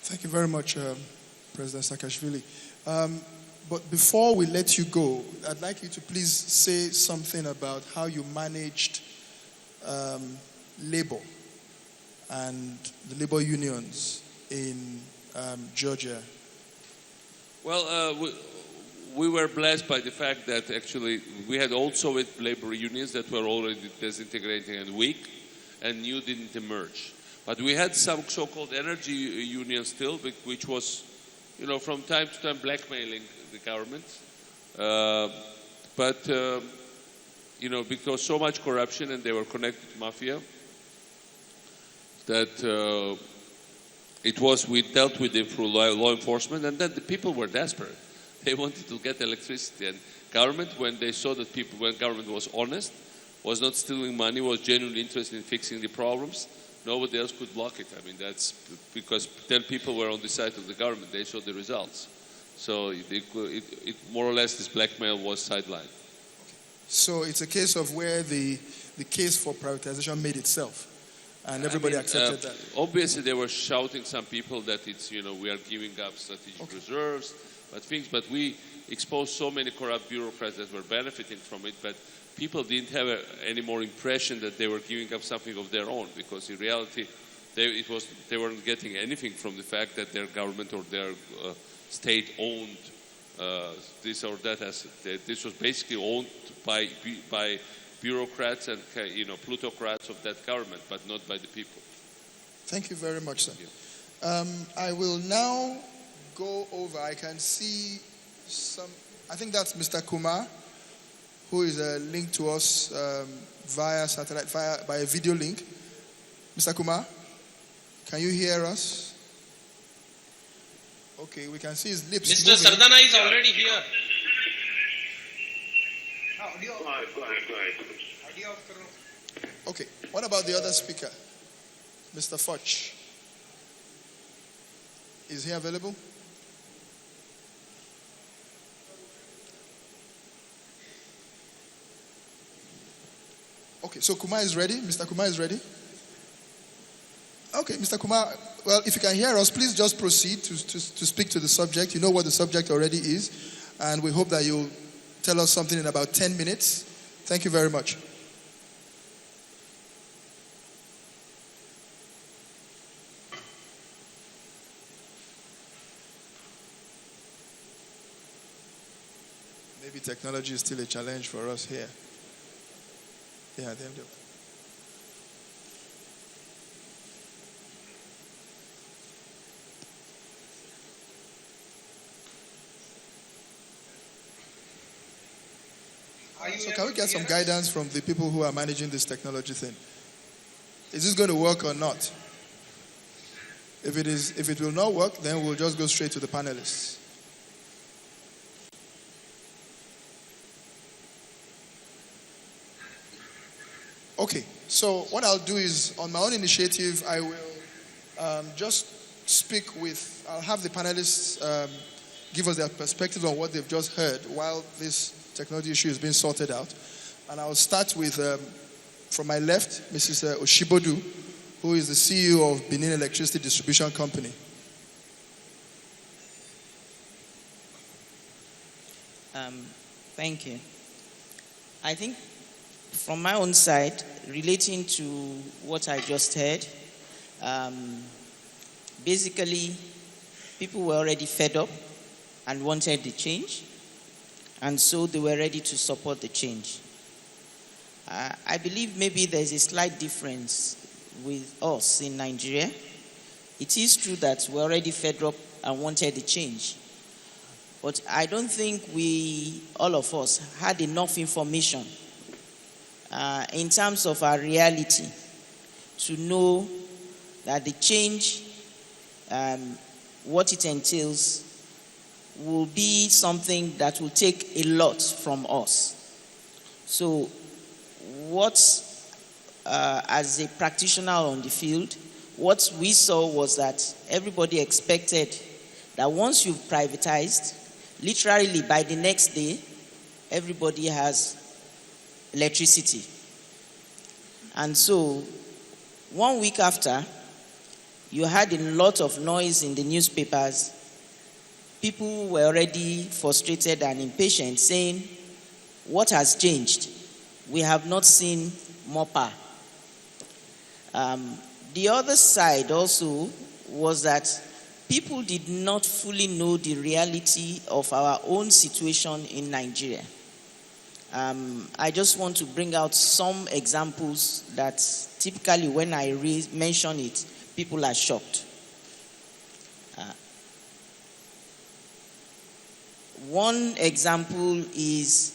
Thank you very much, President Saakashvili. But before we let you go, I'd like you to please say something about how you managed labor and the labor unions in Georgia. Well, we were blessed by the fact that actually we had old Soviet labor unions that were already disintegrating and weak, and new didn't emerge. But we had some so-called energy unions still, which was, from time to time blackmailing the government. Because so much corruption and they were connected to mafia, that we dealt with them through law enforcement, and then the people were desperate. They wanted to get electricity, and government, when they saw that when government was honest, was not stealing money, was genuinely interested in fixing the problems, nobody else could block it. I mean, that's because then people were on the side of the government. They saw the results. So it more or less, this blackmail was sidelined. So it's a case of where the case for privatization made itself, and everybody accepted that. Obviously, they were shouting, some people, that it's, we are giving up strategic reserves, but we exposed so many corrupt bureaucrats that were benefiting from it, but people didn't have any more impression that they were giving up something of their own, because in reality, they weren't getting anything from the fact that their government or their state owned this or that asset. This was basically owned by bureaucrats and plutocrats of that government, but not by the people. Thank you very much, sir. I will now go over. I can see some. I think that's Mr. Kumar, who is linked to us via satellite, by a video link. Mr. Kumar, can you hear us? Okay, we can see his lips Mr. moving. Sardana is already here. Go ahead. Okay, what about the other speaker? Mr. Foch. Is he available? Okay, so Kumar is ready. Mr. Kumar is ready. Okay, Mr. Kumar, well, if you can hear us, please just proceed to speak to the subject. You know what the subject already is, and we hope that you'll tell us something in about 10 minutes. Thank you very much. Maybe technology is still a challenge for us here. Yeah, there we go. So can we get some guidance from the people who are managing this technology thing? Is this going to work or not? If it will not work, then we'll just go straight to the panelists. Okay, so what I'll do is, on my own initiative, I will just speak with, I'll have the panelists give us their perspective on what they've just heard while this technology issue is being sorted out. And I'll start with, from my left, Mrs. Oshibodu, who is the CEO of Benin Electricity Distribution Company. Thank you. I think from my own side, relating to what I just heard, basically, people were already fed up and wanted the change, and so they were ready to support the change. I believe maybe there's a slight difference with us in Nigeria. It is true that we're already fed up and wanted the change, but I don't think all of us, had enough information in terms of our reality to know that the change, what it entails, will be something that will take a lot from us. So as a practitioner on the field, what we saw was that everybody expected that once you've privatized, literally by the next day, everybody has electricity. And so 1 week after, you had a lot of noise in the newspapers. People were already frustrated and impatient, saying, what has changed? We have not seen more power. The other side also was that people did not fully know the reality of our own situation in Nigeria. I just want to bring out some examples that typically when I mention it, people are shocked. One example is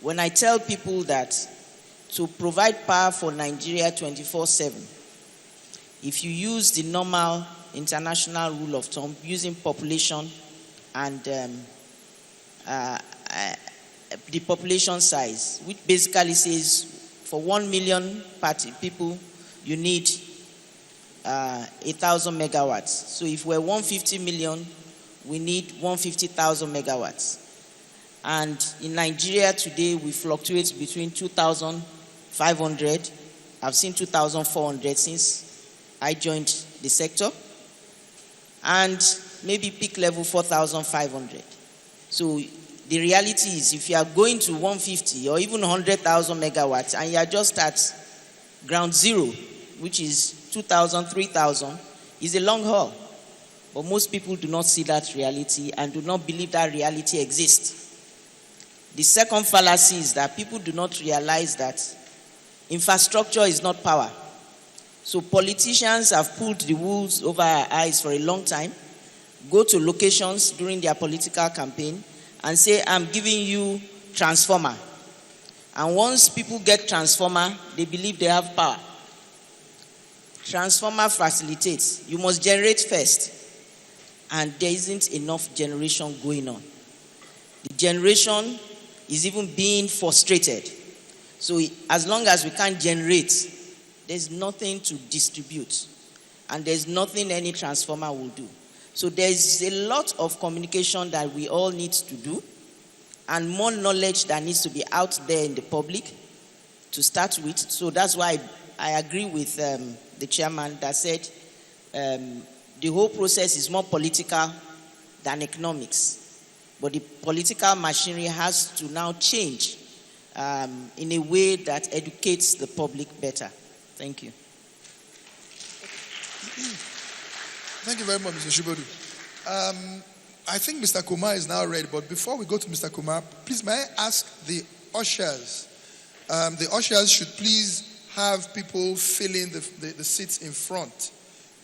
when I tell people that to provide power for Nigeria 24/7, if you use the normal international rule of thumb, using population and the population size, which basically says for 1 million people, you need 1,000 megawatts. So if we're 150 million, we need 150,000 megawatts. And in Nigeria today, we fluctuate between 2,500. I've seen 2,400 since I joined the sector. And maybe peak level 4,500. So the reality is if you are going to 150 or even 100,000 megawatts and you are just at ground zero, which is 2,000, 3,000, is a long haul. But most people do not see that reality and do not believe that reality exists. The second fallacy is that people do not realize that infrastructure is not power. So politicians have pulled the wool over our eyes for a long time, go to locations during their political campaign and say, I'm giving you transformer. And once people get transformer, they believe they have power. Transformer facilitates. You must generate first. And there isn't enough generation going on. The generation is even being frustrated. So as long as we can't generate, there's nothing to distribute. And there's nothing any transformer will do. So there's a lot of communication that we all need to do and more knowledge that needs to be out there in the public to start with. So that's why I agree with the chairman that said the whole process is more political than economics. But the political machinery has to now change in a way that educates the public better. Thank you. Thank you very much, Mr. Shubodu. I think Mr. Kumar is now ready, but before we go to Mr. Kumar, please may I ask the ushers? The ushers should please have people fill in the seats in front.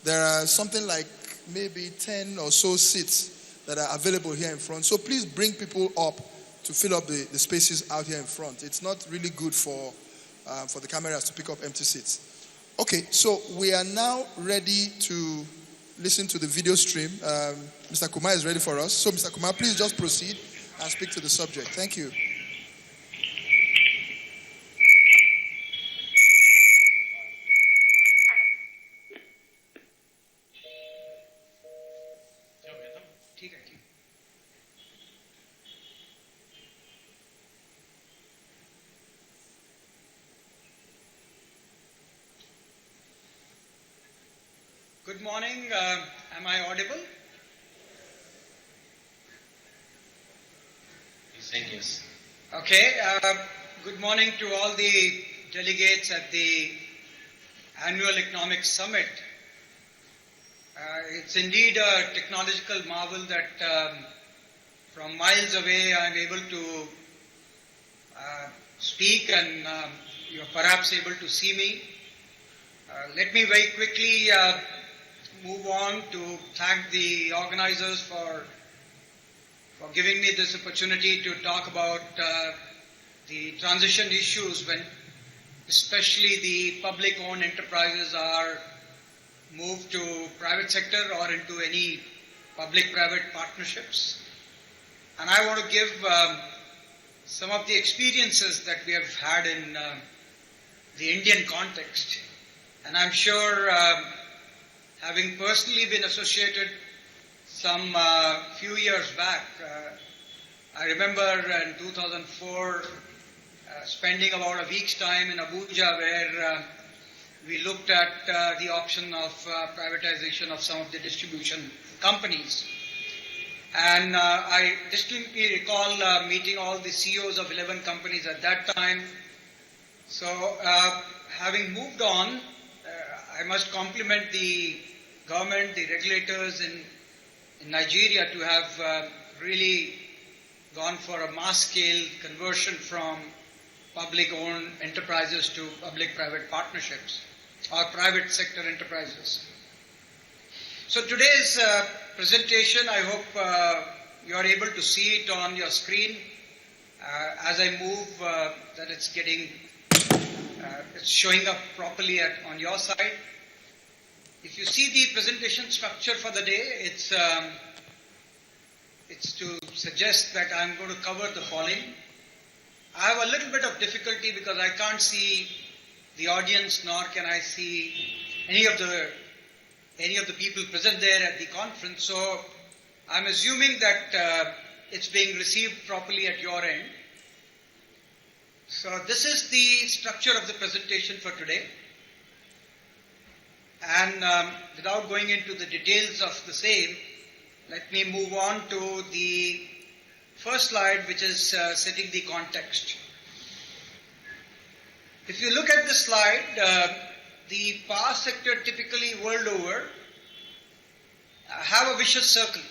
There are something like maybe 10 or so seats that are available here in front. So please bring people up to fill up the spaces out here in front. It's not really good for the cameras to pick up empty seats. Okay, so we are now ready to listen to the video stream. Mr. Kumar is ready for us. So Mr. Kumar, please just proceed and speak to the subject. Thank you. Good morning. Am I audible? Please say yes. Okay. Good morning to all the delegates at the Annual Economic Summit. It's indeed a technological marvel that from miles away I'm able to speak and you're perhaps able to see me. Let me very quickly move on to thank the organizers for giving me this opportunity to talk about the transition issues when especially the public-owned enterprises are moved to private sector or into any public-private partnerships. And I want to give some of the experiences that we have had in the Indian context. And I'm sure having personally been associated some few years back, I remember in 2004 spending about a week's time in Abuja where we looked at the option of privatization of some of the distribution companies. And I distinctly recall meeting all the CEOs of 11 companies at that time. So having moved on, I must compliment the government, the regulators in Nigeria to have really gone for a mass-scale conversion from public-owned enterprises to public-private partnerships or private sector enterprises. So today's presentation, I hope you are able to see it on your screen. As I move, that it's showing up properly on your side. If you see the presentation structure for the day, it's to suggest that I'm going to cover the following. I have a little bit of difficulty because I can't see the audience, nor can I see any of the people present there at the conference. So I'm assuming that it's being received properly at your end. So this is the structure of the presentation for today. And without going into the details of the same, let me move on to the first slide, which is setting the context. If you look at this slide, the power sector typically world over have a vicious circle.